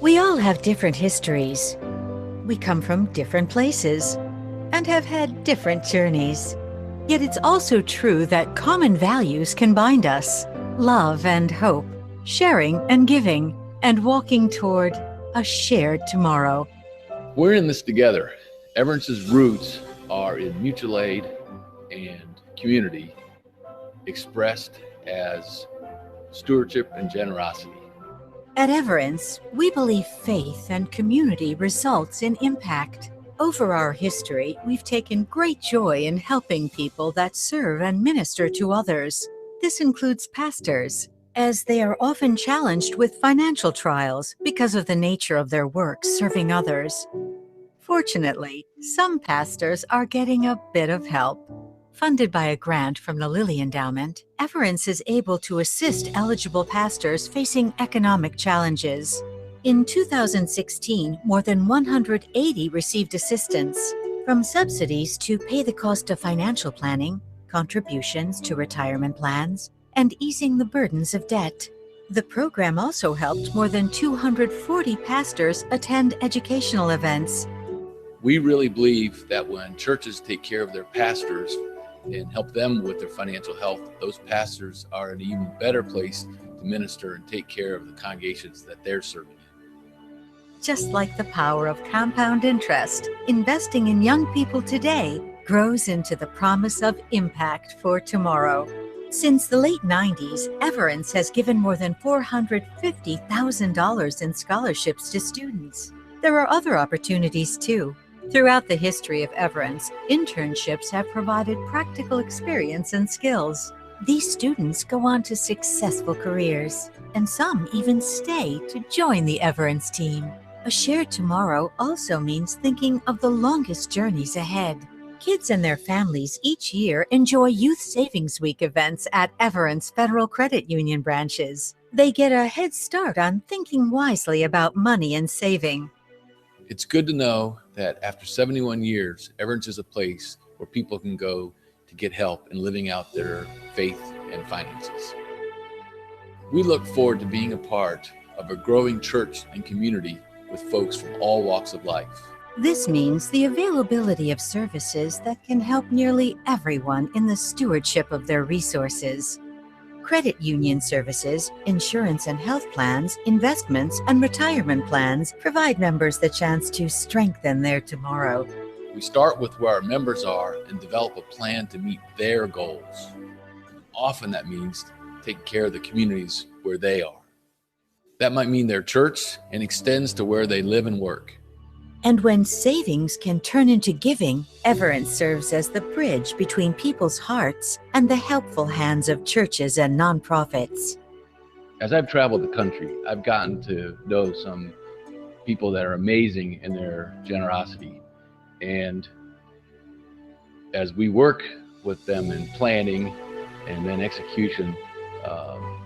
We all have different histories. We come from different places and have had different journeys. Yet it's also true that common values can bind us: love and hope, sharing and giving, and walking toward a shared tomorrow. We're in this together. Everence's roots are in mutual aid and community, expressed as stewardship and generosity. At Everence, we believe faith and community results in impact. Over our history, we've taken great joy in helping people that serve and minister to others. This includes pastors, as they are often challenged with financial trials because of the nature of their work serving others. Fortunately, some pastors are getting a bit of help. Funded by a grant from the Lilly Endowment, Everence is able to assist eligible pastors facing economic challenges. In 2016, more than 180 received assistance, from subsidies to pay the cost of financial planning, contributions to retirement plans, and easing the burdens of debt. The program also helped more than 240 pastors attend educational events. We really believe that when churches take care of their pastors and help them with their financial health, those pastors are in an even better place to minister and take care of the congregations that they're serving in. Just like the power of compound interest, investing in young people today grows into the promise of impact for tomorrow. Since the late 90s, Everence has given more than $450,000 in scholarships to students. There are other opportunities too. Throughout the history of Everence, internships have provided practical experience and skills. These students go on to successful careers, and some even stay to join the Everence team. A shared tomorrow also means thinking of the longest journeys ahead. Kids and their families each year enjoy Youth Savings Week events at Everence Federal Credit Union branches. They get a head start on thinking wisely about money and saving. It's good to know that after 71 years, Everence is a place where people can go to get help in living out their faith and finances. We look forward to being a part of a growing church and community with folks from all walks of life. This means the availability of services that can help nearly everyone in the stewardship of their resources. Credit union services, insurance and health plans, investments, and retirement plans provide members the chance to strengthen their tomorrow. We start with where our members are and develop a plan to meet their goals. Often that means taking care of the communities where they are. That might mean their church and extends to where they live and work. And when savings can turn into giving, Everence serves as the bridge between people's hearts and the helpful hands of churches and nonprofits. As I've traveled the country, I've gotten to know some people that are amazing in their generosity. And as we work with them in planning and then execution,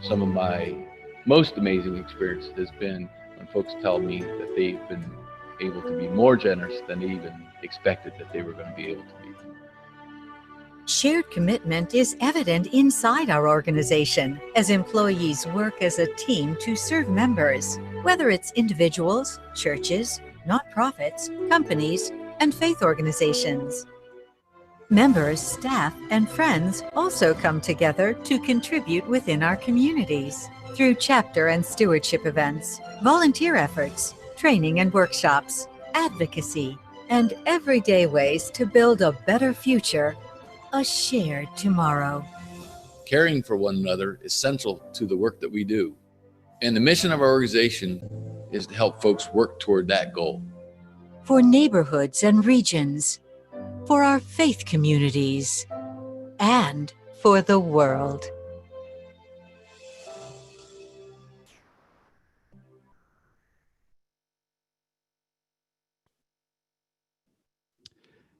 some of my most amazing experience has been when folks tell me that they've been able to be more generous than they even expected that they were going to be able to be. Shared commitment is evident inside our organization as employees work as a team to serve members, whether it's individuals, churches, nonprofits, companies, and faith organizations. Members, staff, and friends also come together to contribute within our communities through chapter and stewardship events, volunteer efforts, training and workshops, advocacy, and everyday ways to build a better future, a shared tomorrow. Caring for one another is central to the work that we do. And the mission of our organization is to help folks work toward that goal. For neighborhoods and regions, for our faith communities, and for the world.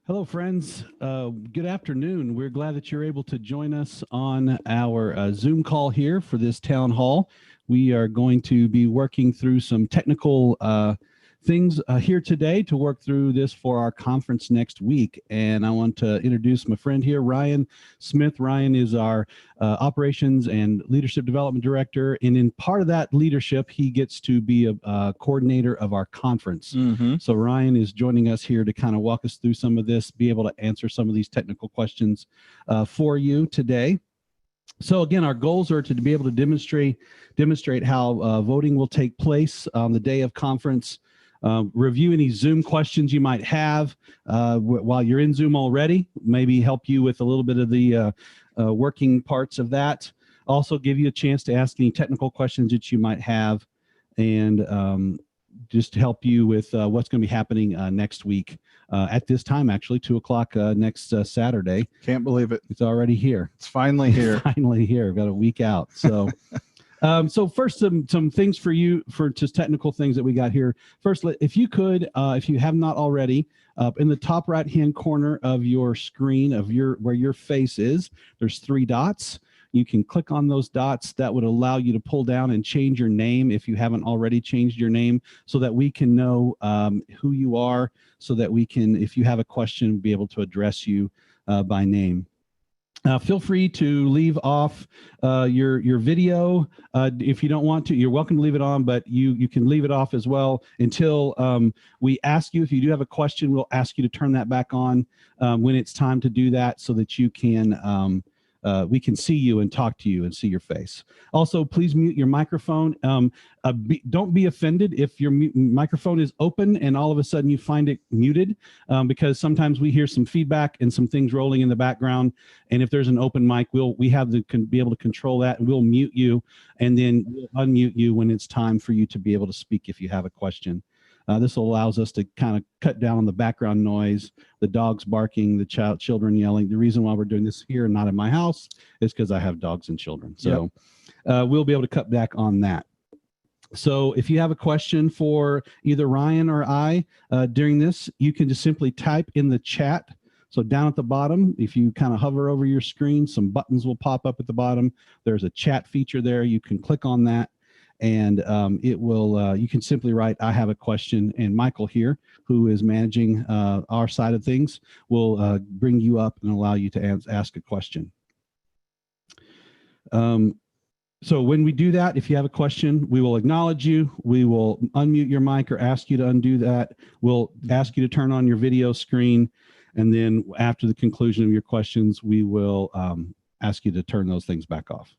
Hello, friends. Good afternoon. We're glad that you're able to join us on our Zoom call here for this town hall. We are going to be working through some technical things here today to work through this for our conference next week. And I want to introduce my friend here, Ryan Smith. Ryan is our Operations and Leadership Development Director. And in part of that leadership, he gets to be a coordinator of our conference. Mm-hmm. So Ryan is joining us here to kind of walk us through some of this, be able to answer some of these technical questions for you today. So again, our goals are to be able to demonstrate how voting will take place on the day of conference, review any Zoom questions you might have while you're in Zoom already, maybe help you with a little bit of the working parts of that. Also give you a chance to ask any technical questions that you might have, and just to help you with what's going to be happening next week at this time, actually, 2 o'clock next Saturday. Can't believe it. It's already here. It's finally here. Finally here. Got a week out. So, so first, some things for you, for just technical things that we got here. First, if you could, if you have not already, in the top right-hand corner of your screen, where your face is, there's 3 dots. You can click on those dots. That would allow you to pull down and change your name if you haven't already changed your name, so that we can know who you are, so that we can, if you have a question, be able to address you by name. Feel free to leave off your video if you don't want to. You're welcome to leave it on, but you can leave it off as well until we ask you. If you do have a question, we'll ask you to turn that back on when it's time to do that, so that you can we can see you and talk to you and see your face. Also, please mute your microphone. Don't be offended if your microphone is open and all of a sudden you find it muted, because sometimes we hear some feedback and some things rolling in the background. And if there's an open mic, we have to be able to control that, and we'll mute you, and then we'll unmute you when it's time for you to be able to speak if you have a question. This allows us to kind of cut down on the background noise, the dogs barking, the children yelling. The reason why we're doing this here and not in my house is because I have dogs and children. So we'll be able to cut back on that. So if you have a question for either Ryan or I during this, you can just simply type in the chat. So down at the bottom, if you kind of hover over your screen, some buttons will pop up at the bottom. There's a chat feature there. You can click on that. And it will, you can simply write, I have a question, and Michael here, who is managing our side of things, will bring you up and allow you to ask a question. So when we do that, if you have a question, we will acknowledge you. We will unmute your mic or ask you to undo that. We'll ask you to turn on your video screen. And then after the conclusion of your questions, we will ask you to turn those things back off.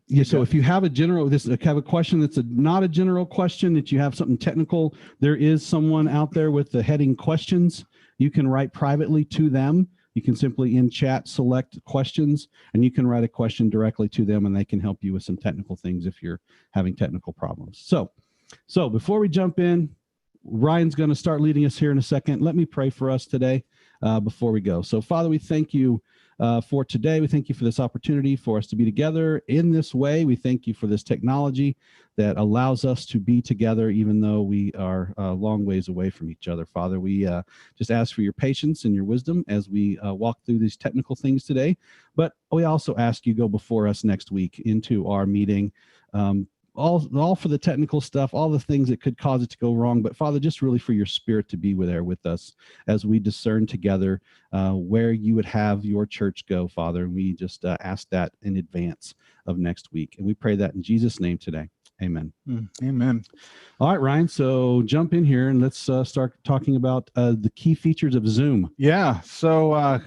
Yeah, so if you have have a question that's not a general question, that you have something technical, there is someone out there with the heading questions. You can write privately to them. You can simply in chat select questions, and you can write a question directly to them, and they can help you with some technical things if you're having technical problems. So before we jump in, Ryan's going to start leading us here in a second. Let me pray for us today before we go. So Father, we thank you for today. We thank you for this opportunity for us to be together in this way. We thank you for this technology that allows us to be together, even though we are a long ways away from each other. Father, we just ask for your patience and your wisdom as we walk through these technical things today. But we also ask you go before us next week into our meeting. All for the technical stuff, all the things that could cause it to go wrong. But Father, just really for your spirit to be there with us as we discern together where you would have your church go, Father. And we just ask that in advance of next week. And we pray that in Jesus' name today. Amen. Amen. All right, Ryan. So jump in here and let's start talking about the key features of Zoom. Yeah. So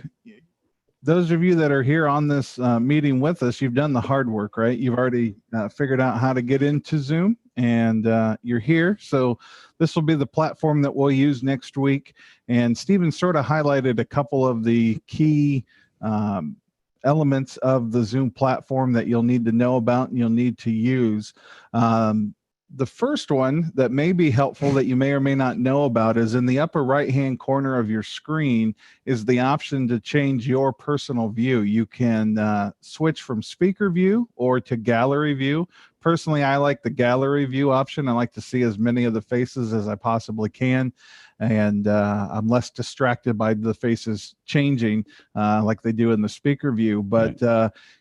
those of you that are here on this meeting with us, you've done the hard work, right? You've already figured out how to get into Zoom, and you're here. So this will be the platform that we'll use next week. And Stephen sort of highlighted a couple of the key elements of the Zoom platform that you'll need to know about and you'll need to use. The first one that may be helpful that you may or may not know about is in the upper right-hand corner of your screen is the option to change your personal view. You can switch from speaker view or to gallery view. Personally, I like the gallery view option. I like to see as many of the faces as I possibly can. and I'm less distracted by the faces changing like they do in the speaker view. But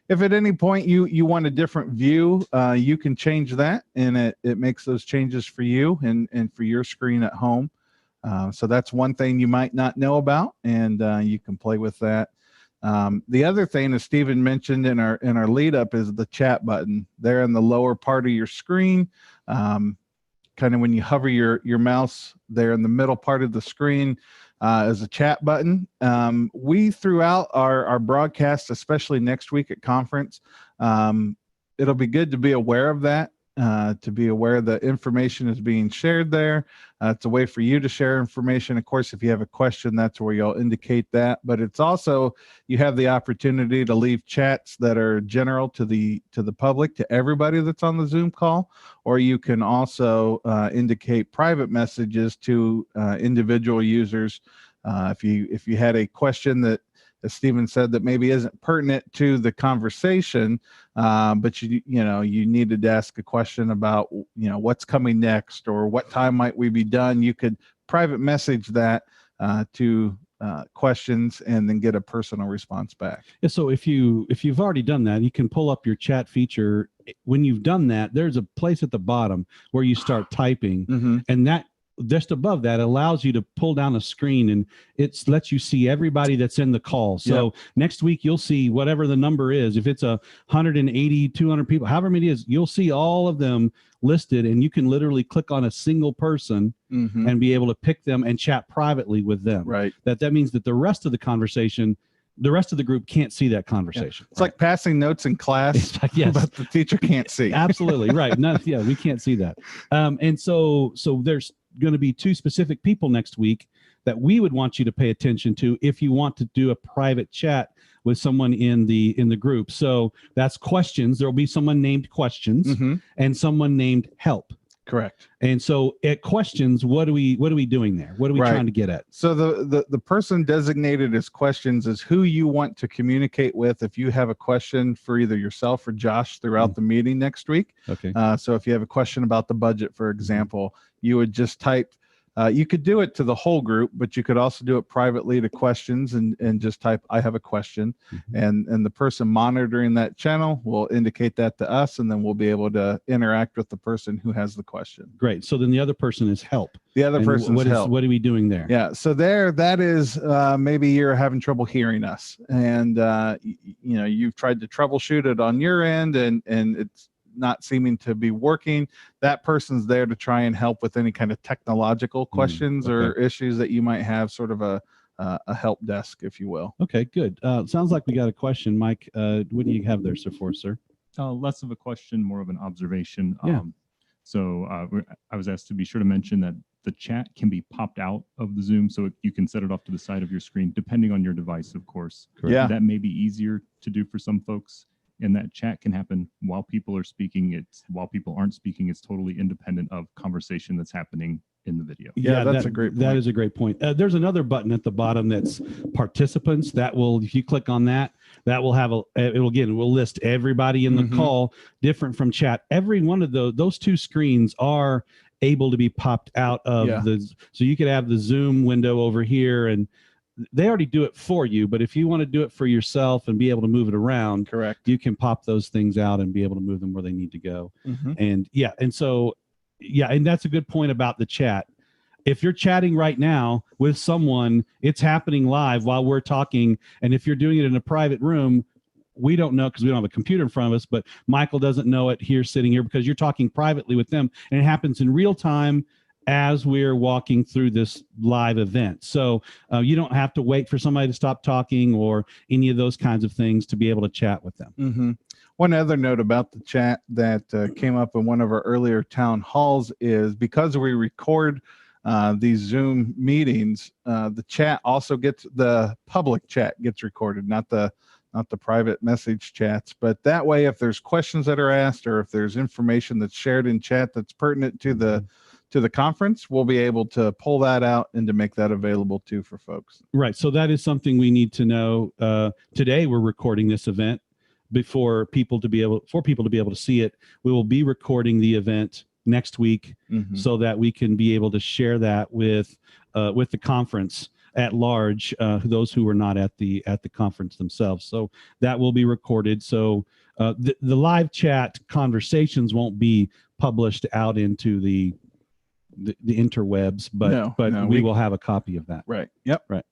if at any point you want a different view, you can change that, and it makes those changes for you and for your screen at home. So that's one thing you might not know about, and you can play with that. The other thing, as Stephen mentioned in our lead up, is the chat button there in the lower part of your screen. Kind of when you hover your mouse there in the middle part of the screen is a chat button. We throughout our broadcast, especially next week at conference, it'll be good to be aware of that. To be aware that information is being shared there. It's a way for you to share information. Of course, if you have a question, that's where you'll indicate that. But it's also, you have the opportunity to leave chats that are general to the public, to everybody that's on the Zoom call, or you can also indicate private messages to individual users. If you had a question that, as Stephen said, that maybe isn't pertinent to the conversation, but you needed to ask a question about what's coming next or what time might we be done, you could private message that to questions and then get a personal response back. Yeah, so if you've already done that, you can pull up your chat feature. When you've done that, there's a place at the bottom where you start typing, and that just above that allows you to pull down a screen, and it lets you see everybody that's in the call. So next week you'll see whatever the number is. If it's 180, 200 people, however many it is, you'll see all of them listed, and you can literally click on a single person and be able to pick them and chat privately with them. Right. That means that the rest of the conversation, the rest of the group can't see that conversation. It's like passing notes in class, yes, but the teacher can't see. Absolutely right. We can't see that. And so there's going to be two specific people next week that we would want you to pay attention to if you want to do a private chat with someone in the group. So that's questions. There'll be someone named questions and someone named help. Correct. And so at questions, what are we doing there? What are we trying to get at? So the person designated as questions is who you want to communicate with if you have a question for either yourself or Josh throughout the meeting next week. Okay. So if you have a question about the budget, for example, you would just type, you could do it to the whole group, but you could also do it privately to questions and just type, I have a question. And the person monitoring that channel will indicate that to us, and then we'll be able to interact with the person who has the question. Great. So then the other person is help. The other person's help. What are we doing there? Yeah. So that is maybe you're having trouble hearing us, and you've tried to troubleshoot it on your end, and it's not seeming to be working. That person's there to try and help with any kind of technological questions or issues that you might have, sort of a help desk, if you will. Okay, good. Sounds like we got a question. Mike, what do you have there, sir? Less of a question, more of an observation. Yeah. So I was asked to be sure to mention that the chat can be popped out of the Zoom, so you can set it off to the side of your screen, depending on your device, of course. Correct. Yeah. That may be easier to do for some folks. And that chat can happen while people are speaking. While people aren't speaking, it's totally independent of conversation that's happening in the video. Yeah, that's a great point. That is a great point. There's another button at the bottom that's participants. That will, if you click on that, that will have it will list everybody in the call, different from chat. Every one of those two screens are able to be popped out of so you could have the Zoom window over here, and they already do it for you, but if you want to do it for yourself and be able to move it around, correct, you can pop those things out and be able to move them where they need to go. And and that's a good point about the chat. If you're chatting right now with someone, it's happening live while we're talking. And if you're doing it in a private room, we don't know because we don't have a computer in front of us, but Michael doesn't know it here sitting here because you're talking privately with them, and it happens in real time as we're walking through this live event. So you don't have to wait for somebody to stop talking or any of those kinds of things to be able to chat with them. One other note about the chat that came up in one of our earlier town halls is because we record these Zoom meetings, the chat also the public chat gets recorded, not the private message chats. But that way, if there's questions that are asked or if there's information that's shared in chat that's pertinent to the conference, we'll be able to pull that out and to make that available too for folks. Right. So that is something we need to know. Today we're recording this event for people to be able to see it. We will be recording the event next week, Mhm. so that we can be able to share that with the conference at large, those who were not at the conference themselves. So that will be recorded. So the live chat conversations won't be published out into the interwebs, but No, we will have a copy of that. Right. Yep. Right.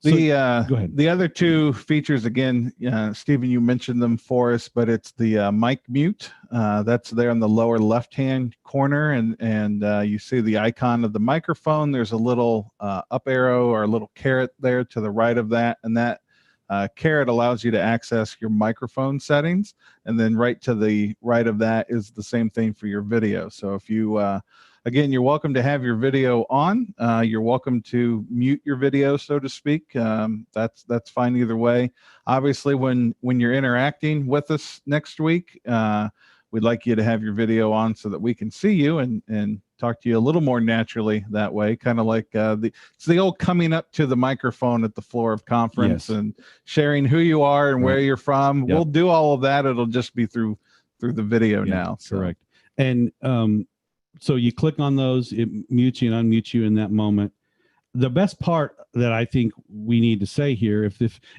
The go ahead. The other two features, again, Stephen, you mentioned them for us, but it's the mic mute. That's there in the lower left-hand corner, and you see the icon of the microphone. There's a little up arrow or a little caret there to the right of that, and that caret allows you to access your microphone settings. And then right to the right of that is the same thing for your video. So if you again, you're welcome to have your video on. You're welcome to mute your video, so to speak. That's fine either way. Obviously, when you're interacting with us next week, we'd like you to have your video on so that we can see you and talk to you a little more naturally that way. Kind of like it's the old coming up to the microphone at the floor of conference and sharing who you are and where you're from. We'll do all of that. It'll just be through the video now. Correct. And so you click on those, it mutes you and unmutes you in that moment. The best part that I think we need to say here,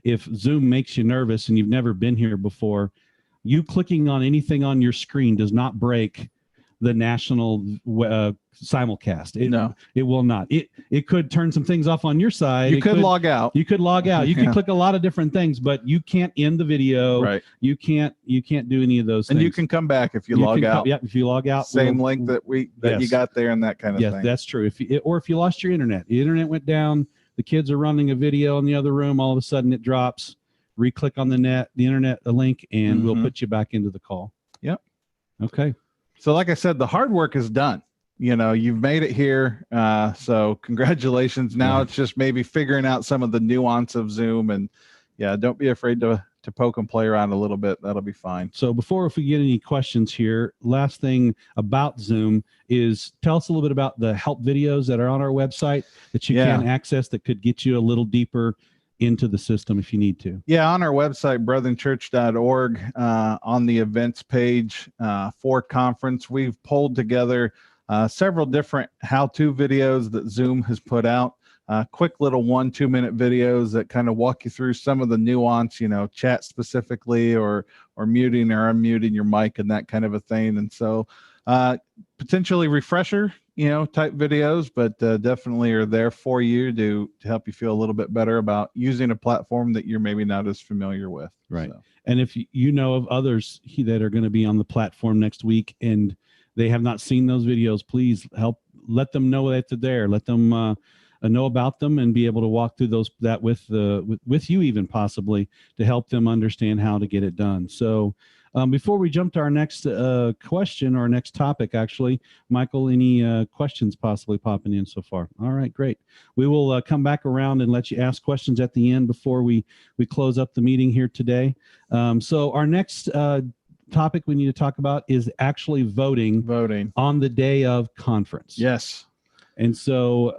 if Zoom makes you nervous and you've never been here before, you clicking on anything on your screen does not break the national simulcast. It will not. It could turn some things off on your side. You could log out. You could log out. You can click a lot of different things, but you can't end the video. Right. You can't do any of those things. And you can come back if you log out. Yeah, if you log out. Same link that you got there and that kind of thing. Yes, that's true. If you lost your internet, the internet went down, the kids are running a video in the other room, all of a sudden it drops, re-click on the internet link, and we'll put you back into the call. Yep. Okay. So like I said, the hard work is done. You've made it here. So congratulations. Now it's just maybe figuring out some of the nuance of Zoom, and don't be afraid to poke and play around a little bit. That'll be fine. So if we get any questions here, last thing about Zoom is tell us a little bit about the help videos that are on our website that you can access that could get you a little deeper into the system if you need to. Yeah, on our website, brethrenchurch.org, on the events page for conference, we've pulled together several different how-to videos that Zoom has put out. Quick little 1-2 minute videos that kind of walk you through some of the nuance, chat specifically or muting or unmuting your mic and that kind of a thing. And so potentially refresher type videos, but definitely are there for you to help you feel a little bit better about using a platform that you're maybe not as familiar with. Right. So. And if you know of others that are going to be on the platform next week and they have not seen those videos, please let them know that they're there. Let them know about them and be able to walk through that with you, even possibly, to help them understand how to get it done. So before we jump to our next question or next topic, actually, Michael, any questions possibly popping in so far? All right, great. We will come back around and let you ask questions at the end before we close up the meeting here today. So our next topic we need to talk about is actually voting on the day of conference. Yes. And so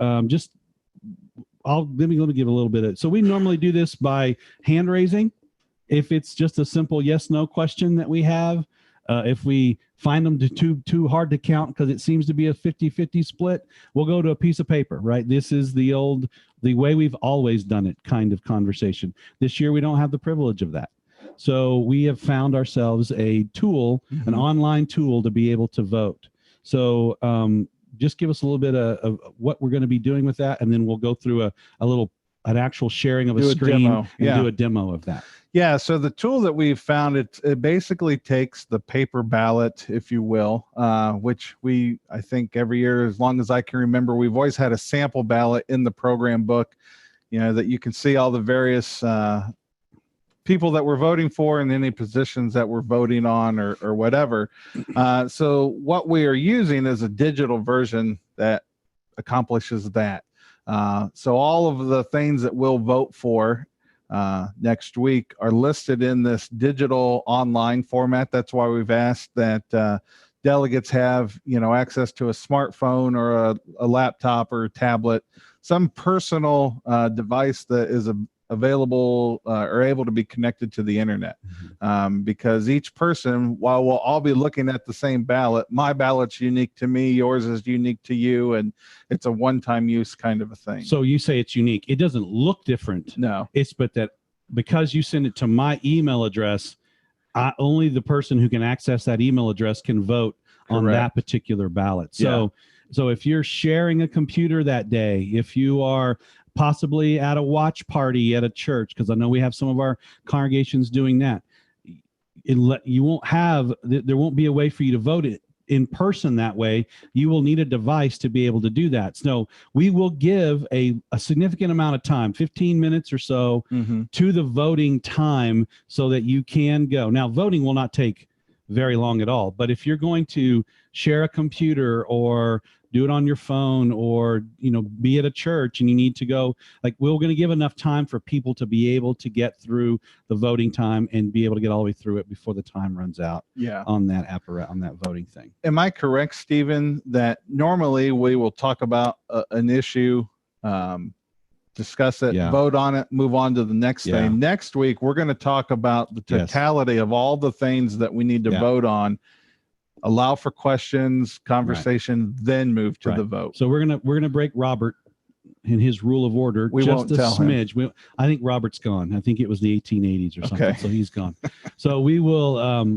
let me give a little bit of, so we normally do this by hand raising. If it's just a simple yes/no question that we have, if we find them too hard to count because it seems to be a 50-50 split, we'll go to a piece of paper, right? This is the way we've always done it kind of conversation. This year, we don't have the privilege of that. So we have found ourselves a tool, an online tool to be able to vote. So just give us a little bit of what we're going to be doing with that, and then we'll go through an actual sharing of a screen and do a demo of that. Yeah, so the tool that we've found, it basically takes the paper ballot, if you will, which I think every year, as long as I can remember, we've always had a sample ballot in the program book, that you can see all the various people that we're voting for and any positions that we're voting on or whatever. So what we are using is a digital version that accomplishes that. So all of the things that we'll vote for next week are listed in this digital online format. That's why we've asked that delegates have access to a smartphone or a laptop or a tablet, some personal device that is available or able to be connected to the internet. Because each person, while we'll all be looking at the same ballot, my ballot's unique to me, yours is unique to you, and it's a one-time use kind of a thing. So you say it's unique. It doesn't look different. No. It's but that because you send it to my email address, only the person who can access that email address can vote on Correct. that particular ballot. So if you're sharing a computer that day, if you are possibly at a watch party at a church, because I know we have some of our congregations doing that, you won't have, there won't be a way for you to vote it in person that way. You will need a device to be able to do that. So we will give a significant amount of time, 15 minutes or so, to the voting time so that you can go. Now, voting will not take very long at all, but if you're going to share a computer or do it on your phone or, be at a church and you need to go, like, we're going to give enough time for people to be able to get through the voting time and be able to get all the way through it before the time runs out on that apparatus, on that voting thing. Am I correct, Stephen, that normally we will talk about an issue, discuss it, vote on it, move on to the next thing. Next week, we're going to talk about the totality of all the things that we need to vote on, allow for questions, conversation, then move to the vote. So we're gonna break Robert in his rule of order. We just won't a tell smidge. I think Robert's gone. I think it was the 1880s or something. Okay. So he's gone. So we will.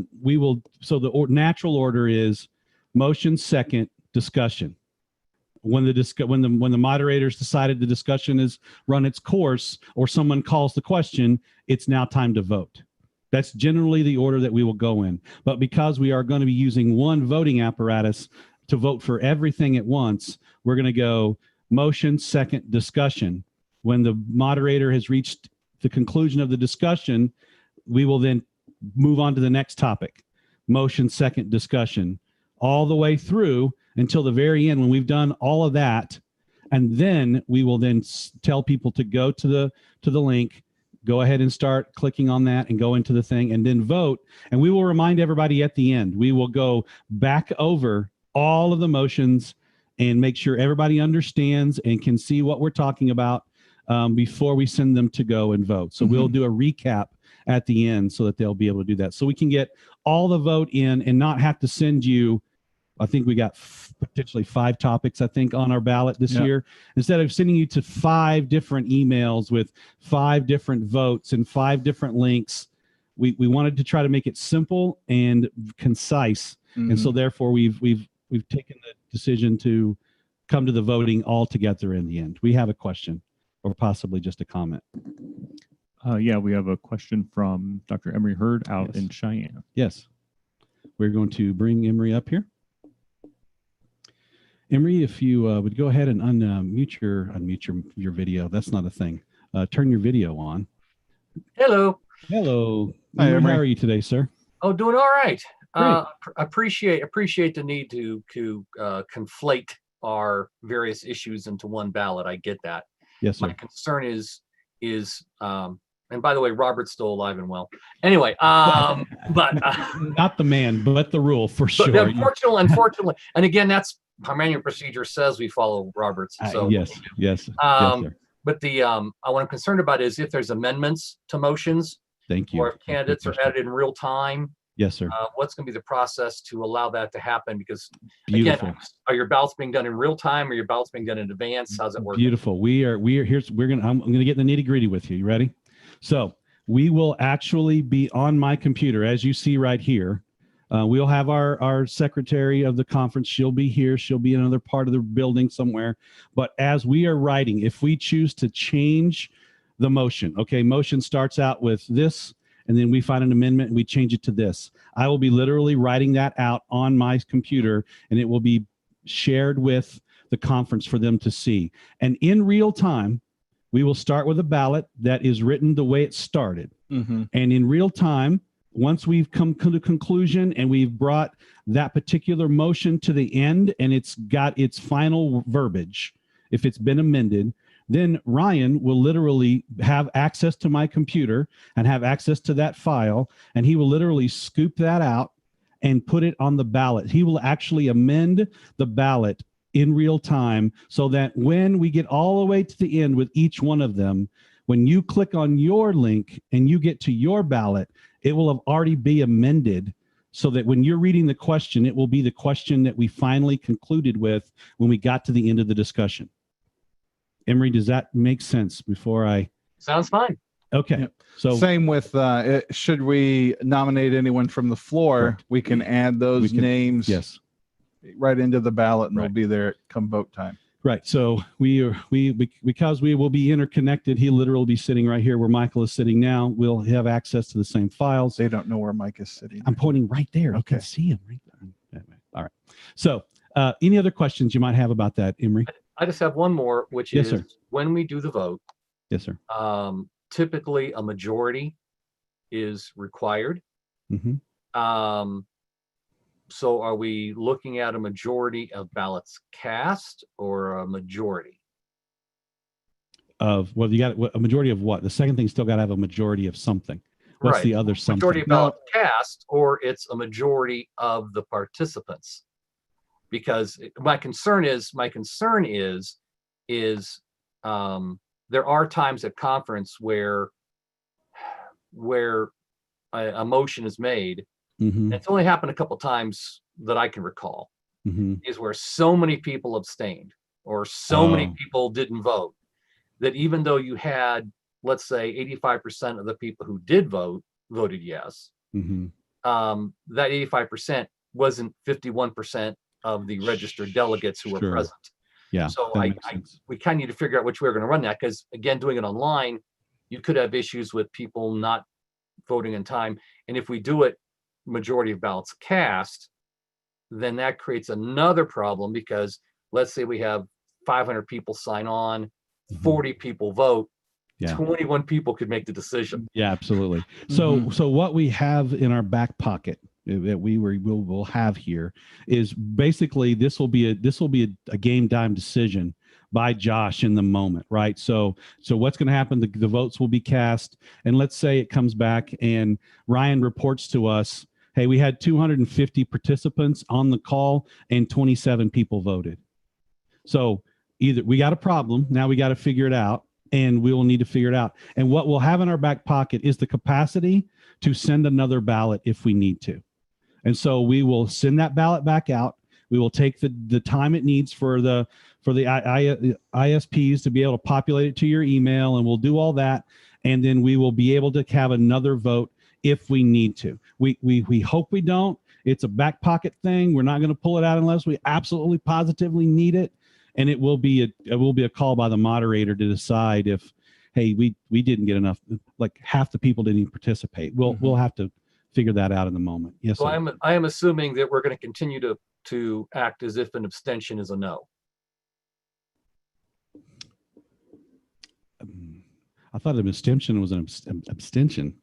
So the natural order is motion, second, discussion. When the moderators decided the discussion is run its course, or someone calls the question, it's now time to vote. That's generally the order that we will go in. But because we are going to be using one voting apparatus to vote for everything at once, we're going to go motion, second, discussion. When the moderator has reached the conclusion of the discussion, we will then move on to the next topic. Motion, second, discussion, all the way through until the very end when we've done all of that. And then we will then tell people to go to the link, go ahead and start clicking on that and go into the thing and then vote. And we will remind everybody at the end. We will go back over all of the motions and make sure everybody understands and can see what we're talking about before we send them to go and vote. So we'll do a recap at the end so that they'll be able to do that. So we can get all the vote in and not have to send you, I think we got potentially 5 topics, I think, on our ballot this year. Instead of sending you to 5 different emails with 5 different votes and 5 different links, we wanted to try to make it simple and concise. And so therefore we've taken the decision to come to the voting all together in the end. We have a question or possibly just a comment. We have a question from Dr. Emery Hurd out in Cheyenne. Yes. We're going to bring Emery up here. Emery, if you would go ahead and unmute your video. That's not a thing. Turn your video on. Hello. Hello. Hi, Emery. Emery. How are you today, sir? Oh, doing all right. Great. Appreciate the need to conflate our various issues into one ballot. I get that. Yes, sir. My concern is and by the way, Robert's still alive and well. Anyway, but Not the man, but the rule for sure. but unfortunately, and again, that's our manual procedure says we follow Robert's. So yes. Yes, sir. But what I'm concerned about is if there's amendments to motions, Thank you. or if candidates are added in real time, Yes, sir. what's going to be the process to allow that to happen? Because Beautiful. again, are your ballots being done in real time or your ballots being done in advance? How's it work? Beautiful. I'm gonna get in the nitty-gritty with you. You ready? So we will actually be on my computer, as you see right here. We'll have our secretary of the conference. She'll be here. She'll be in another part of the building somewhere. But as we are writing, if we choose to change the motion, okay, motion starts out with this, and then we find an amendment and we change it to this. I will be literally writing that out on my computer, and it will be shared with the conference for them to see. And in real time, we will start with a ballot that is written the way it started. And in real time, once we've come to the conclusion and we've brought that particular motion to the end and it's got its final verbiage, if it's been amended, then Ryan will literally have access to my computer and have access to that file, and he will literally scoop that out and put it on the ballot. He will actually amend the ballot in real time so that when we get all the way to the end with each one of them, When you click on your link and you get to your ballot, it will have already be amended so that when you're reading the question, it will be the question that we finally concluded with when we got to the end of the discussion. Emery, does that make sense before I? Sounds fine. Okay. Yep. So Same with should we nominate anyone from the floor, Correct. we can add those We can- names yes. right into the ballot, and Right. they'll be there come vote time. Right. So because we will be interconnected, he literally will be sitting right here where Michael is sitting now. We'll have access to the same files. They don't know where Mike is sitting. I'm pointing right there. You can Okay. see him right there. All right. So any other questions you might have about that, Emery? I just have one more, which Yes, is sir. when we do the vote, Yes, sir. typically a majority is required. Mhm. So are we looking at a majority of ballots cast or a majority? Of well, you got a majority of what? The second thing still got to have a majority of something. What's Right. the other something? Majority of No. ballots cast, or it's a majority of the participants? Because my concern is there are times at conference where a motion is made. Mhm, It's only happened a couple times that I can recall, mhm. is where so many people abstained or so many Oh. people didn't vote that even though you had, let's say, 85% of the people who did vote voted yes, Mhm. that 85% wasn't 51% of the registered delegates who were Sure. present. Yeah. So that makes sense. we kind of need to figure out which way we're going to run that, because again, doing it online, you could have issues with people not voting in time. And if we do it majority of ballots cast, then that creates another problem, because let's say we have 500 people sign on, Mhm. 40 people vote, Yeah. 21 people could make the decision. Yeah, absolutely. So, Mhm. so what we have in our back pocket that we'll have here is basically this will be a game time decision by Josh in the moment, right? So what's going to happen? The votes will be cast, and let's say it comes back and Ryan reports to us, hey, we had 250 participants on the call and 27 people voted. So either we got a problem, now we got to figure it out, and we will need to figure it out. And what we'll have in our back pocket is the capacity to send another ballot if we need to. And so we will send that ballot back out. We will take the time it needs for the ISPs to be able to populate it to your email, and we'll do all that. And then we will be able to have another vote if we need to. We hope we don't. It's a back pocket thing. We're not going to pull it out unless we absolutely positively need it. And it will be a call by the moderator to decide if, hey, we didn't get enough, like half the people didn't even participate. We'll have to figure that out in the moment. Yes, So sir. I am assuming that we're going to continue to act as if an abstention is a no. I thought an abstention was an abstention.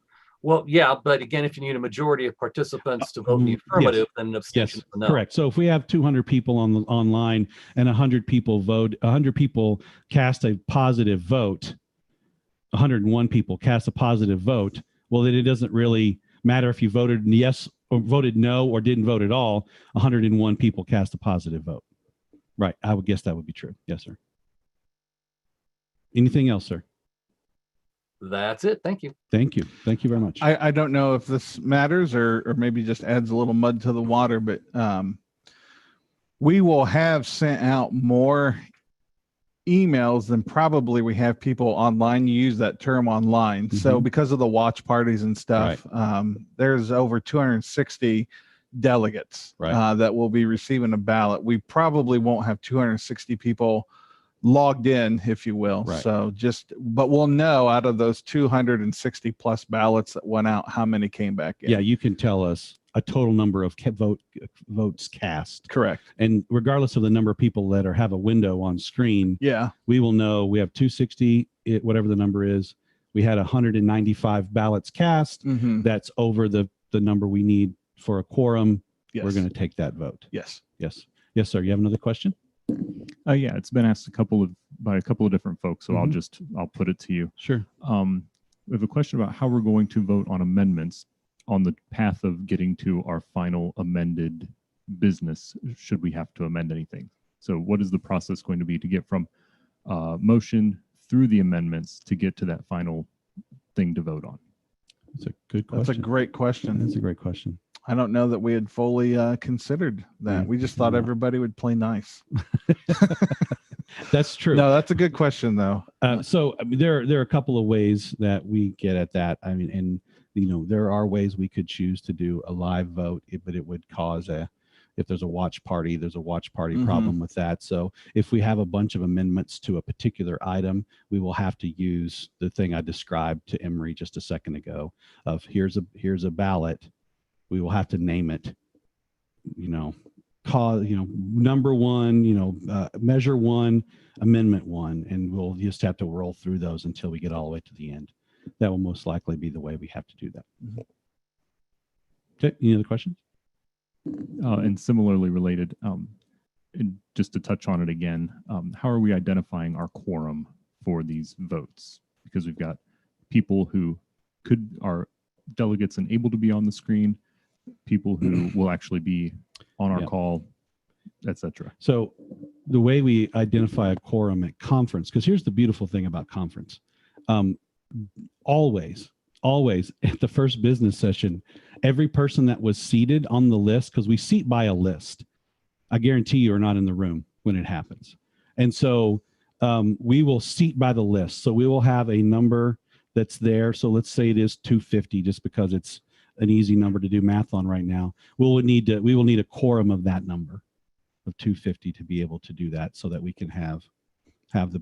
Well, yeah, but again, if you need a majority of participants to vote in the Yes. affirmative, then an abstention Yes, is a no. correct. So if we have 200 people online and 100 people vote, 100 people cast a positive vote, 101 people cast a positive vote, well, then it doesn't really matter if you voted yes or voted no or didn't vote at all. 101 people cast a positive vote. Right. I would guess that would be true. Yes, sir. Anything else, sir? That's it. Thank you. Thank you. Thank you very much. I don't know if this matters or maybe just adds a little mud to the water, but we will have sent out more emails than probably we have people online. You use that term online. So Mhm. because of the watch parties and stuff, there's over 260 delegates Right. that will be receiving a ballot. We probably won't have 260 people logged in, if you will. Right. So but we'll know out of those 260 plus ballots that went out, how many came back in. Yeah, you can tell us a total number of votes cast. Correct. And regardless of the number of people that have a window on screen, Yeah. we will know we have 260, whatever the number is. We had 195 ballots cast. Mm-hmm. That's over the number we need for a quorum. Yes. We're going to take that vote. Yes. Yes. Yes, sir. You have another question? Yeah, it's been asked by a couple of different folks, so I'll put it to you. Sure. We have a question about how we're going to vote on amendments on the path of getting to our final amended business, should we have to amend anything. So what is the process going to be to get from motion through the amendments to get to that final thing to vote on? That's a good question. That's a great question. That's a great question. I don't know that we had fully considered that. Yeah. We just thought No. everybody would play nice. That's true. No, that's a good question though. So I mean, there are a couple of ways that we get at that. I mean, and there are ways we could choose to do a live vote, but it would cause if there's a watch party, there's a watch party Mhm. problem with that. So if we have a bunch of amendments to a particular item, we will have to use the thing I described to Emery just a second ago of here's a ballot. We will have to name it, number one, measure one, amendment one, and we'll just have to roll through those until we get all the way to the end. That will most likely be the way we have to do that. Okay, any other questions? And similarly related, and just to touch on it again, how are we identifying our quorum for these votes? Because we've got people who are delegates and able to be on the screen, people who will actually be on our Yeah. call, etc. So the way we identify a quorum at conference, because here's the beautiful thing about conference. Always at the first business session, every person that was seated on the list, because we seat by a list, I guarantee you are not in the room when it happens. And so we will seat by the list. So we will have a number that's there. So let's say it is 250, just because it's an easy number to do math on right now. We will need a quorum of that number of 250 to be able to do that, so that we can have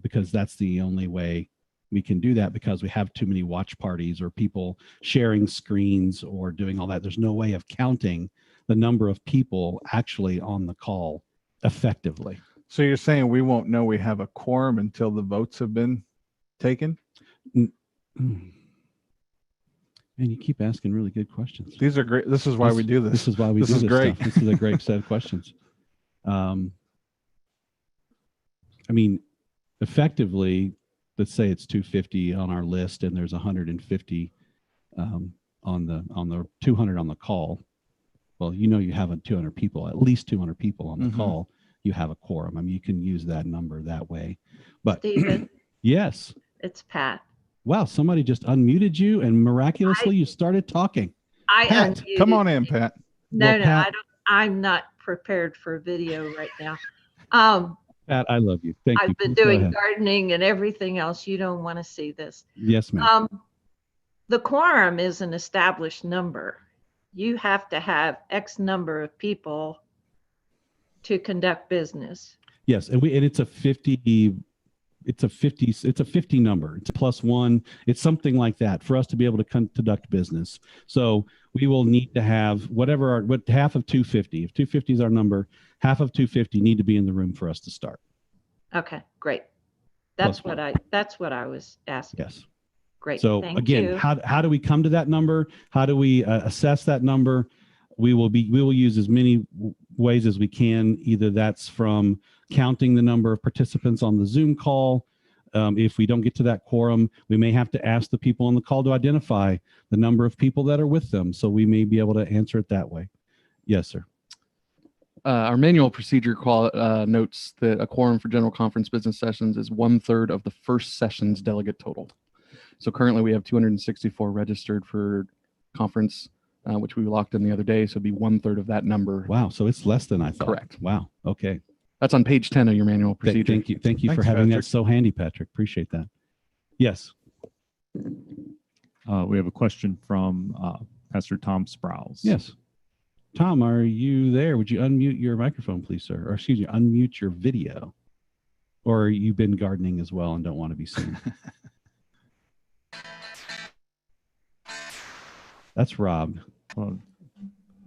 because that's the only way we can do that, because we have too many watch parties or people sharing screens or doing all that. There's no way of counting the number of people actually on the call effectively. So you're saying we won't know we have a quorum until the votes have been taken? Man, you keep asking really good questions. These are great. This is why we do this. This is why we This do is this great. stuff. This is a great set of questions. I mean, effectively, let's say it's 250 on our list and there's 150 on the 200 on the call. Well, you have 200 people, at least 200 people on the Mhm. call. You have a quorum. I mean, you can use that number that way. But Stephen, yes. it's Pat. Wow, somebody just unmuted you and miraculously you started talking. I Pat, unmuted. come on in, Pat. No, Well, no, Pat- I don't. I'm not prepared for video right now. Pat, I love you. Thank you. I've been Please go doing ahead. gardening and everything else. You don't want to see this. Yes, ma'am. The quorum is an established number. You have to have X number of people to conduct business. Yes, and it's a 50 number. It's a +1. It's something like that for us to be able to conduct business. So we will need to have what half of 250. If 250 is our number, half of 250 need to be in the room for us to start. Okay, great. Plus That's what I was asking. Yes. Great. So Thank again, you. how do we come to that number? How do we assess that number? We will use as many ways as we can. Either that's from counting the number of participants on the Zoom call. If we don't get to that quorum, we may have to ask the people on the call to identify the number of people that are with them. So we may be able to answer it that way. Yes, sir. Our manual procedure notes that a quorum for general conference business sessions is 1/3 of the first session's delegate total. So currently we have 264 registered for conference, which we locked in the other day. So it'd be 1/3 of that number. Wow. So it's less than I thought. Correct. Wow. Okay. That's on page 10 of your manual procedure. Thank you. Thank you for Thanks, having Patrick. that so handy, Patrick. Appreciate that. Yes. We have a question from Pastor Tom Sprouse. Yes. Tom, are you there? Would you unmute your microphone, please, sir? Or excuse me, unmute your video. Or you've been gardening as well and don't want to be seen. That's Rob. Well,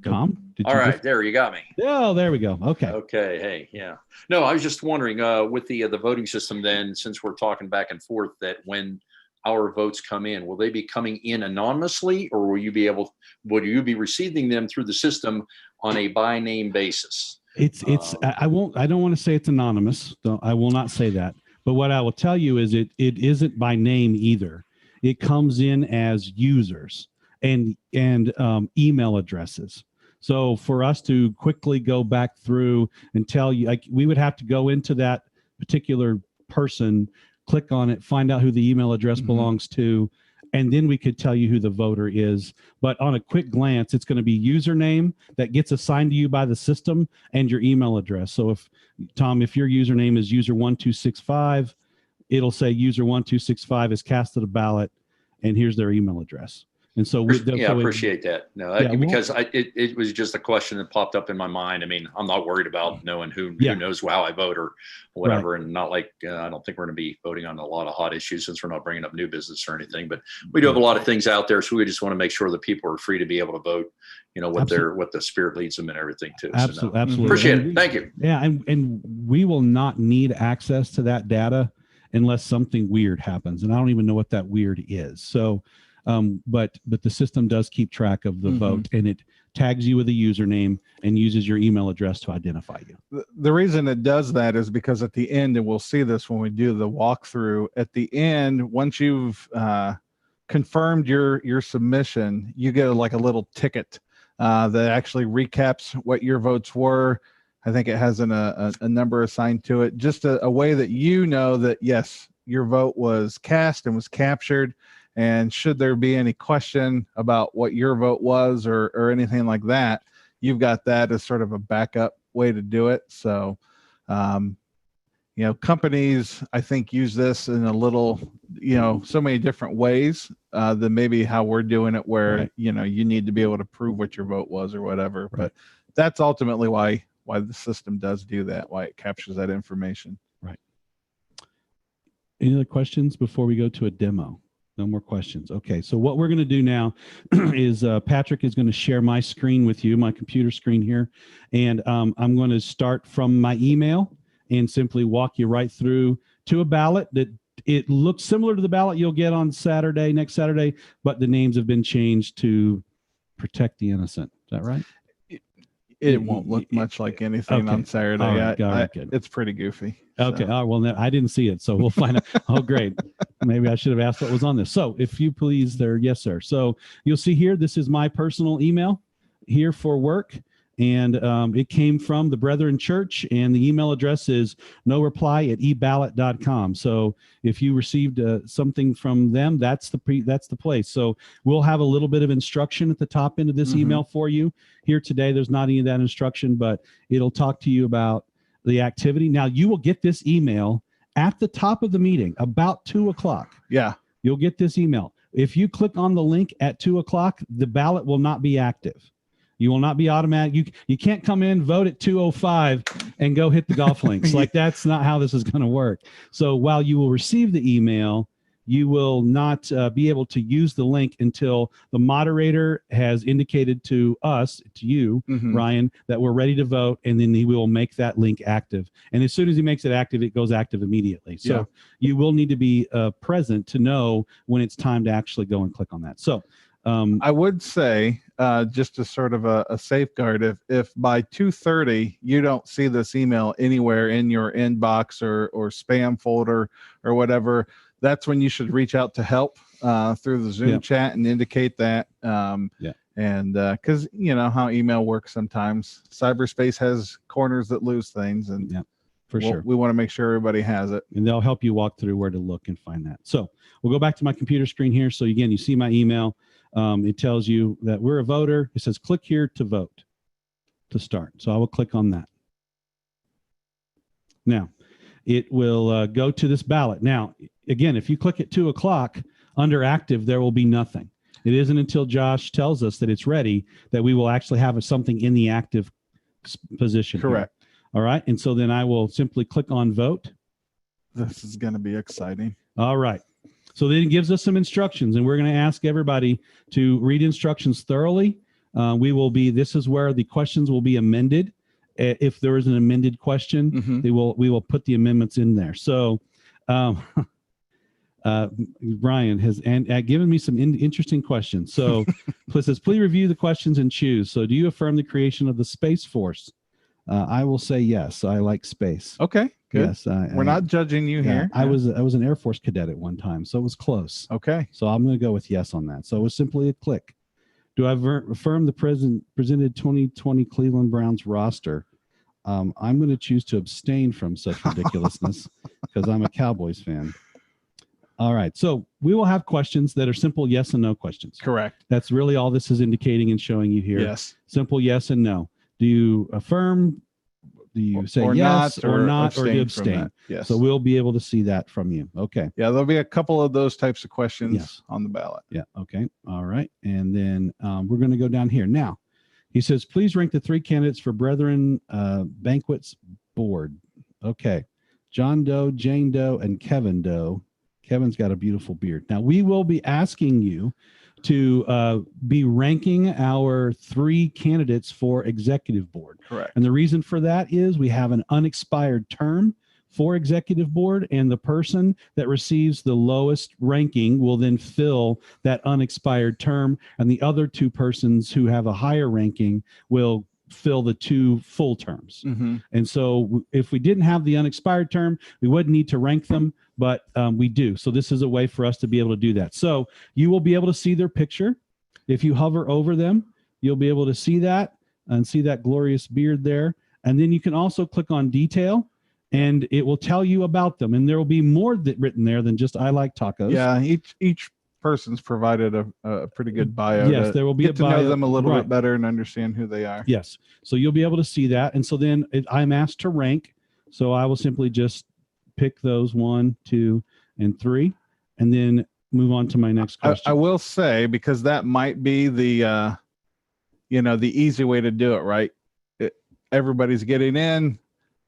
Tom? Did All you right, just- there you got me. Oh, there we go. Okay. Okay, hey, yeah. No, I was just wondering with the voting system then, since we're talking back and forth, that when our votes come in, will they be coming in anonymously, or will you be receiving them through the system on a by name basis? I don't want to say it's anonymous. I will not say that. But what I will tell you is it isn't by name either. It comes in as users and email addresses. So for us to quickly go back through and tell you, like, we would have to go into that particular person, click on it, find out who the email address belongs to, and then we could tell you who the voter is. But on a quick glance, it's going to be username that gets assigned to you by the system and your email address. So if your username is user1265, it'll say user1265 has casted a ballot, and here's their email address. And so I appreciate that. No, because it was just a question that popped up in my mind. I mean, I'm not worried about knowing who knows how I vote or whatever. Right. And not like, I don't think we're going to be voting on a lot of hot issues since we're not bringing up new business or anything, but we do have a lot of things out there. So we just want to make sure that people are free to be able to vote, what the spirit leads them and everything too. Absolutely. Absolutely. Appreciate it. Thank you. Yeah. And we will not need access to that data unless something weird happens. And I don't even know what that weird is. So, but the system does keep track of the vote, and it tags you with a username and uses your email address to identify you. The reason it does that is because at the end, and we'll see this when we do the walkthrough, at the end, once you've confirmed your submission, you get a little ticket that actually recaps what your votes were. I think it has a number assigned to it, just a way that that, yes, your vote was cast and was captured. And should there be any question about what your vote was or anything like that, you've got that as sort of a backup way to do it. So, companies, I think, use this in a little, so many different ways than maybe how we're doing it, where, right. You need to be able to prove what your vote was or whatever. Right. But that's ultimately why the system does do that, why it captures that information. Right. Any other questions before we go to a demo? No more questions. Okay, so what we're going to do now is Patrick is going to share my screen with you, my computer screen here, and I'm going to start from my email and simply walk you right through to a ballot that it looks similar to the ballot you'll get on next Saturday, but the names have been changed to Protect the Innocent. Is that right? It won't look much like anything on Saturday. All right, it's pretty goofy. Okay. So. Well, I didn't see it, so we'll find out. Oh, great. Maybe I should have asked what was on this. So if you please there. Yes, sir. So you'll see here, this is my personal email here for work. And it came from the Brethren Church, and the email address is noreply@eballot.com. So if you received something from them, that's the place. So we'll have a little bit of instruction at the top end of this email for you. Here today, there's not any of that instruction, but it'll talk to you about the activity. Now, you will get this email at the top of the meeting, about 2:00. Yeah. You'll get this email. If you click on the link at 2:00, the ballot will not be active. You will not be automatic. You can't come in, vote at 2:05 and go hit the golf links. Like, that's not how this is going to work. So while you will receive the email, you will not be able to use the link until the moderator has indicated to us, to you, Ryan, that we're ready to vote, and then he will make that link active. And as soon as he makes it active, it goes active immediately. So you will need to be present to know when it's time to actually go and click on that. So I would say, just as sort of a safeguard, if by 2:30 you don't see this email anywhere in your inbox or spam folder or whatever, that's when you should reach out to help through the Zoom chat and indicate that. And because you know how email works sometimes, cyberspace has corners that lose things, and for sure we want to make sure everybody has it. And they'll help you walk through where to look and find that. So we'll go back to my computer screen here. So again, you see my email. It tells you that we're a voter. It says click here to vote to start. So I will click on that. Now, it will go to this ballot. Now, again, if you click at 2:00 under active, there will be nothing. It isn't until Josh tells us that it's ready that we will actually have something in the active position. Correct. Here. All right. And so then I will simply click on vote. This is going to be exciting. All right. So then it gives us some instructions, and we're going to ask everybody to read instructions thoroughly. This is where the questions will be amended. If there is an amended question, we will put the amendments in there. So Brian has given me some interesting questions. So it says, please review the questions and choose. So do you affirm the creation of the Space Force? I will say yes. I like space. Okay, good. Yes, we're not judging you here. I was an Air Force cadet at one time, so it was close. Okay. So I'm going to go with yes on that. So it was simply a click. Do I affirm the presented 2020 Cleveland Browns roster? I'm going to choose to abstain from such ridiculousness because I'm a Cowboys fan. All right. So we will have questions that are simple yes and no questions. Correct. That's really all this is indicating and showing you here. Yes. Simple yes and no. Do you affirm? Do you say Or yes not, or not, or do you abstain from abstain? that. Yes. So we'll be able to see that from you. Okay. Yeah, there'll be a couple of those types of questions Yes. on the ballot. Yeah. Okay. All right. And then we're going to go down here. Now, he says, please rank the 3 candidates for Brethren Banquets Board. Okay. John Doe, Jane Doe, and Kevin Doe. Kevin's got a beautiful beard. Now, we will be asking you to be ranking our 3 candidates for executive board. Correct. And the reason for that is we have an unexpired term for executive board, and the person that receives the lowest ranking will then fill that unexpired term, and the other 2 persons who have a higher ranking will fill the 2 full terms. Mm-hmm. And so if we didn't have the unexpired term, we wouldn't need to rank them, but we do. So this is a way for us to be able to do that. So you will be able to see their picture. If you hover over them, you'll be able to see that and see that glorious beard there. And then you can also click on detail, and it will tell you about them. And there will be more written there than just I like tacos. Yeah, each person's provided a pretty good bio. Yes, to there will be get a to bio. know them a little Right. bit better and understand who they are. Yes. So you'll be able to see that. And so then I'm asked to rank. So I will simply just pick those 1, 2, and 3, and then move on to my next question. I will say, because that might be the the easy way to do it, right? Everybody's getting in,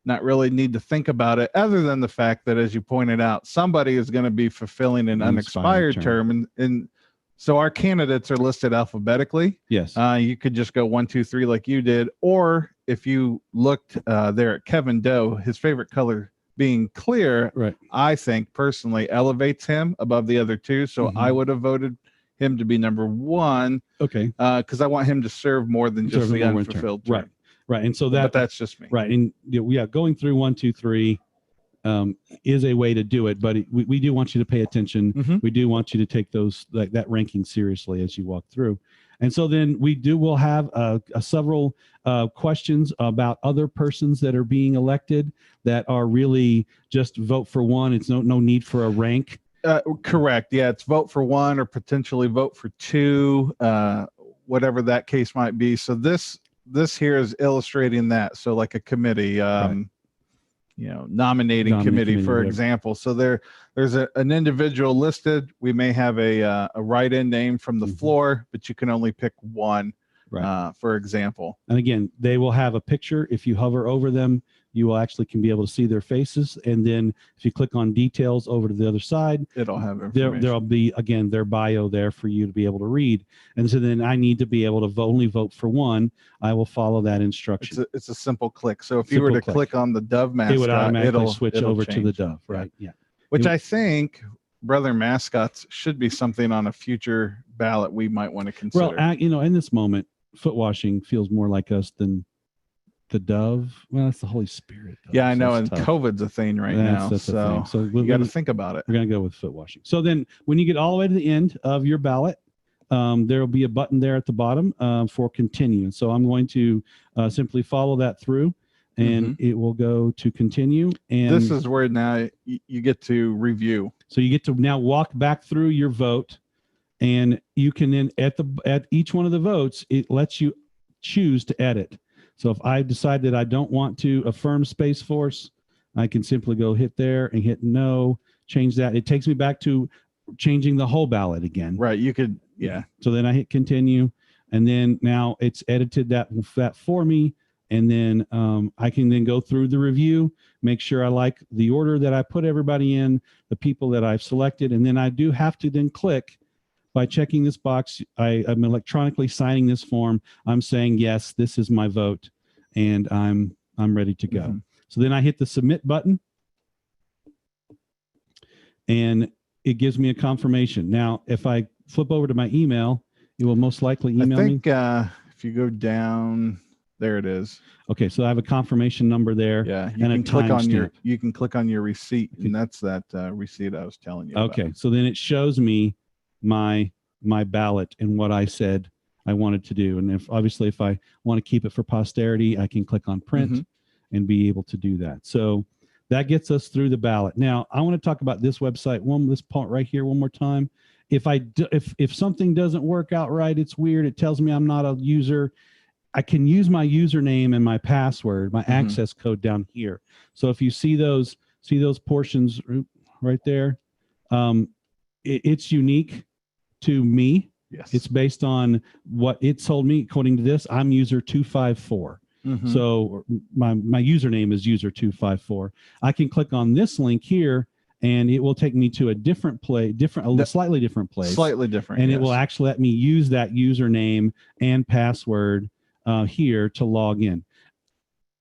not really need to think about it, other than the fact that, as you pointed out, somebody is going to be fulfilling an unexpired term. And so our candidates are listed alphabetically. Yes. You could just go 1, 2, 3 like you did. Or if you looked there at Kevin Doe, his favorite color being clear, Right. I think personally elevates him above the other 2. So Mhm. I would have voted him to be number 1 Okay. because I want him to serve more than just Serve the a longer term. unfulfilled term. Right. Right. And so But that's just me. right. And going through 1, 2, 3 is a way to do it, but we do want you to pay attention. Mhm. We do want you to take that ranking seriously as you walk through. And so then we'll have several questions about other persons that are being elected that are really just vote for one. It's no need for a rank. Correct. Yeah, it's vote for 1 or potentially vote for 2, whatever that case might be. So this here is illustrating that. So like a committee, nominating committee, for whatever. example. So there's an individual listed. We may have a write-in name from the Mhm. floor, but you can only pick 1, Right. for example. And again, they will have a picture. If you hover over them, you will actually can be able to see their faces. And then if you click on details over to the other side, It'll have information. there'll be, again, their bio there for you to be able to read. And so then I need to be able to only vote for 1. I will follow that instruction. It's a simple click. So if you were to Simple click. click on the Dove mascot, It would automatically it'll switch it'll over to the change. Dove, Yeah. right? Yeah. Which It- I think brother mascots should be something on a future ballot we might want to consider. Well, in this moment, foot washing feels more like us than the Dove. Well, that's the Holy Spirit. though, yeah, I so know, it's and tough. COVID's a thing right now, That's a so thing. So you got to think about it. We're going to go with foot washing. So then when you get all the way to the end of your ballot, there will be a button there at the bottom for continue. And so I'm going to simply follow that through, and it will go to continue. And This is where now you get to review. so you get to now walk back through your vote, and you can then at each one of the votes, it lets you choose to edit. So if I decide that I don't want to affirm Space Force, I can simply go hit there and hit no, change that. It takes me back to changing the whole ballot again. Right. You could, yeah. So then I hit continue, and then now it's edited that for me. And then I can then go through the review, make sure I like the order that I put everybody in, the people that I've selected. And then I do have to then click by checking this box. I'm electronically signing this form. I'm saying, yes, this is my vote, and I'm ready to go. Mhm. So then I hit the submit button, and it gives me a confirmation. Now, if I flip over to my email, it will most likely email I me. think if you go down, there it is. Okay, so I have a confirmation number there. Yeah. You And a can click on timestamp. you can click on your receipt, and that's that receipt I was telling you about. Okay, so then it shows me my ballot and what I said I wanted to do. And if if I want to keep it for posterity, I can click on print Mhm. and be able to do that. So That gets us through the ballot. Now, I want to talk about this website, this part right here one more time. If something doesn't work out right, it's weird. It tells me I'm not a user. I can use my username and my password, my access code down here. So if you see those portions right there, it's unique to me. Yes. It's based on what it told me. According to this, I'm user 254. So my username is user 254. I can click on this link here and it will take me to a different place, slightly different place. Slightly different. And yes. it will actually let me use that username and password here to log in.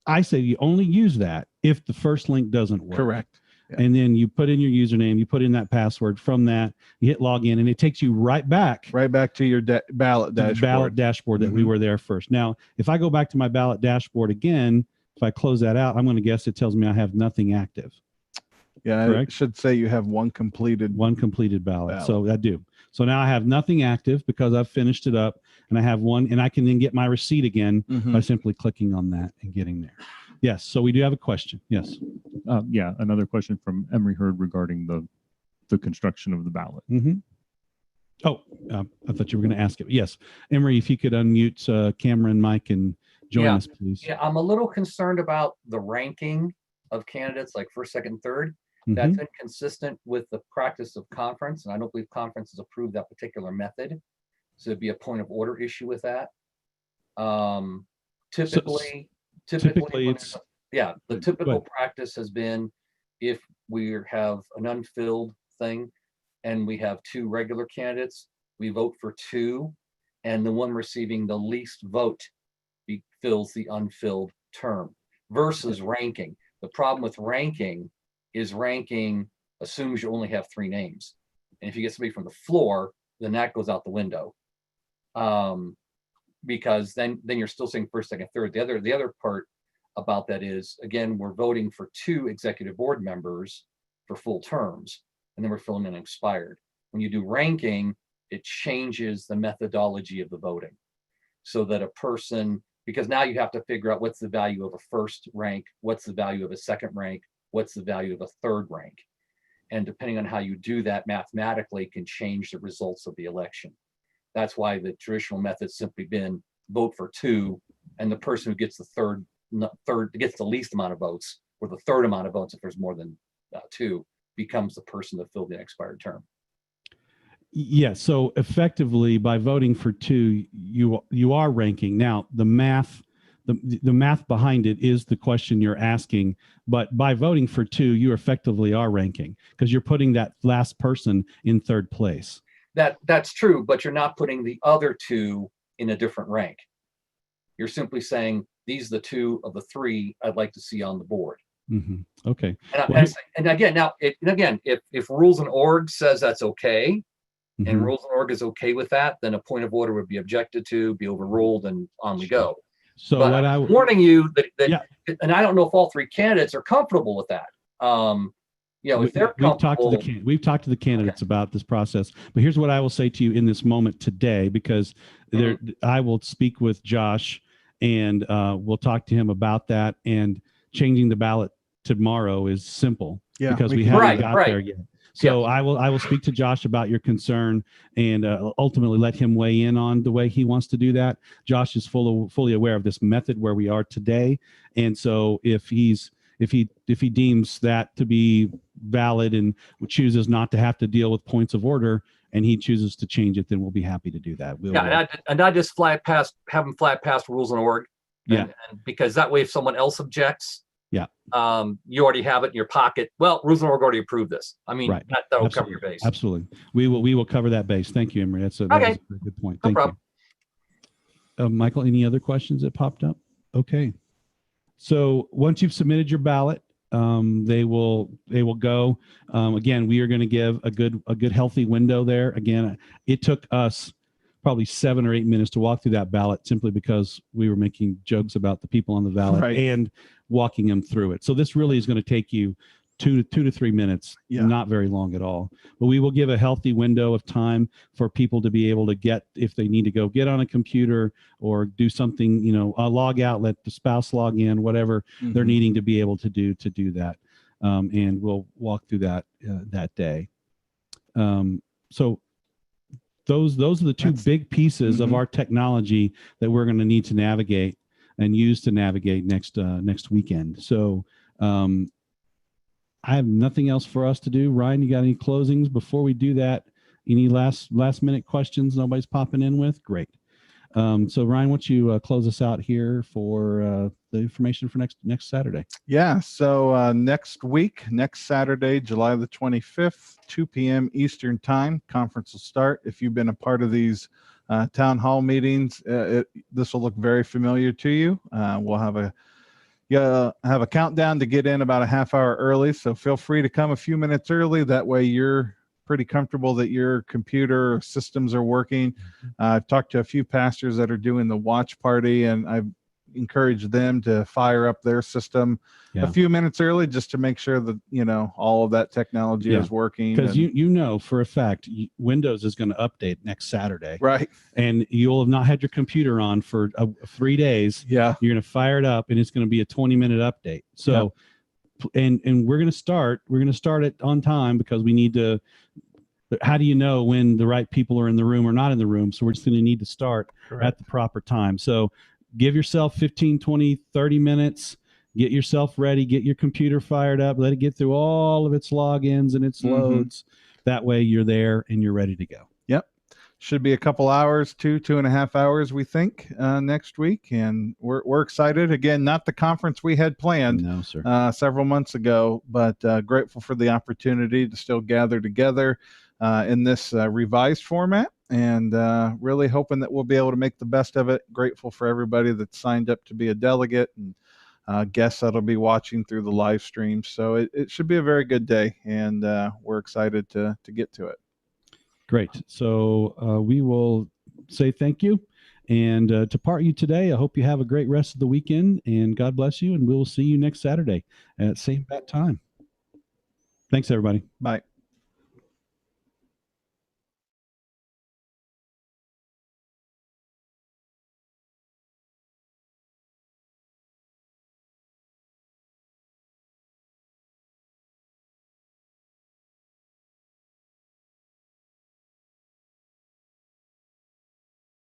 I say you only use that if the first link doesn't work. Correct. Yeah. And then you put in your username, you put in that password. From that, you hit login, and it takes you right back to your ballot dashboard. Ballot dashboard that we were there first. Now, if I go back to my ballot dashboard again, if I close that out, I'm going to guess it tells me I have nothing active. Yeah, correct? it should say you have one completed ballot. So I do. So now I have nothing active because I've finished it up, and I have one, and I can then get my receipt again by simply clicking on that and getting there. Yes. So we do have a question. Yes. Yeah, another question from Emery Hurd regarding the construction of the ballot. Oh, I thought you were going to ask it. Yes. Emery, if you could unmute Cameron, Mike, and join us, please. Yeah, I'm a little concerned about the ranking of candidates, like first, second, third. That's inconsistent with the practice of conference, and I don't believe conference has approved that particular method. So it'd be a point of order issue with that. Typically it's the typical practice has been if we have an unfilled thing and we have two regular candidates, we vote for two, and the one receiving the least vote fills the unfilled term versus ranking. The problem with ranking is ranking assumes you only have three names. And if you get somebody from the floor, then that goes out the window. Because then you're still saying first, second, third. The other part about that is, again, we're voting for two executive board members for full terms, and then we're filling in expired. When you do ranking, it changes the methodology of the voting so that a person, because now you have to figure out what's the value of a first rank, what's the value of a second rank, what's the value of a third rank. And depending on how you do that mathematically can change the results of the election. That's why the traditional method's simply been vote for two, and the person who gets the third gets the least amount of votes, or the third amount of votes if there's more than two, becomes the person to fill the expired term. Yeah. So effectively, by voting for two, you are ranking. Now, the math behind it is the question you're asking, but by voting for two, you effectively are ranking because you're putting that last person in third place. That's true, but you're not putting the other two in a different rank. You're simply saying, these are the two of the three I'd like to see on the board. Okay. And again, if Rules and Org says that's okay, and Rules and Org is okay with that, then a point of order would be objected to, be overruled, and on we go. So but what I'm warning you that and I don't know if all three candidates are comfortable with that. If they're comfortable, we've talked to the candidates about this process, but here's what I will say to you in this moment today, because I will speak with Josh and we'll talk to him about that, and changing the ballot tomorrow is simple because we haven't got there yet. So I will speak to Josh about your concern and ultimately let him weigh in on the way he wants to do that. Josh is fully aware of this method where we are today, and so if he deems that to be valid and chooses not to have to deal with points of order, and he chooses to change it, then we'll be happy to do that. And I just have them flat past Rules and Org. And because that way, if someone else objects, you already have it in your pocket. Well, Rules and Org already approved this. I mean, that'll cover your base. Absolutely. We will cover that base. Thank you, Emery. That was a good point. Thank you. Michael, any other questions that popped up? Okay. So once you've submitted your ballot, they will go. Again, we are going to give a good healthy window there. Again, it took us probably 7 or 8 minutes to walk through that ballot simply because we were making jokes about the people on the ballot and walking them through it. So this really is going to take you 2 to 3 minutes, not very long at all. But we will give a healthy window of time for people to be able to get, if they need to go get on a computer or do something, log out, let the spouse log in, whatever they're needing to be able to do that. and we'll walk through that that day. So those are the two big pieces of our technology that we're going to need to navigate and use to navigate next weekend. So I have nothing else for us to do. Ryan, you got any closings before we do that? Any last minute questions nobody's popping in with? Great. So Ryan, why don't you close us out here for the information for next Saturday? Yeah. So next week, next Saturday, July the 25th, 2 p.m. Eastern time, conference will start. If you've been a part of these town hall meetings, this will look very familiar to you. We'll have a countdown to get in about a half hour early. So feel free to come a few minutes early. That way you're pretty comfortable that your computer systems are working. I've talked to a few pastors that are doing the watch party, and I've encouraged them to fire up their system a few minutes early just to make sure that, all of that technology is working. Because you know for a fact, Windows is going to update next Saturday. Right. And you'll have not had your computer on for 3 days. Yeah. You're going to fire it up, and it's going to be a 20-minute update. So, and we're going to start it on time because we need to. How do you know when the right people are in the room or not in the room? So we're just going to need to start at the proper time. So give yourself 15, 20, 30 minutes, get yourself ready, get your computer fired up, let it get through all of its logins and its loads. That way you're there and you're ready to go. Yep. Should be a couple hours, 2.5 hours, we think, next week. And we're excited. Again, not the conference we had planned several months ago, but grateful for the opportunity to still gather together in this revised format, and really hoping that we'll be able to make the best of it. Grateful for everybody that signed up to be a delegate, and guests that'll be watching through the live stream. So it should be a very good day, and we're excited to get to it. Great. So we will say thank you. And to part you today, I hope you have a great rest of the weekend, and God bless you. And we'll see you next Saturday at same bat time. Thanks, everybody. Bye.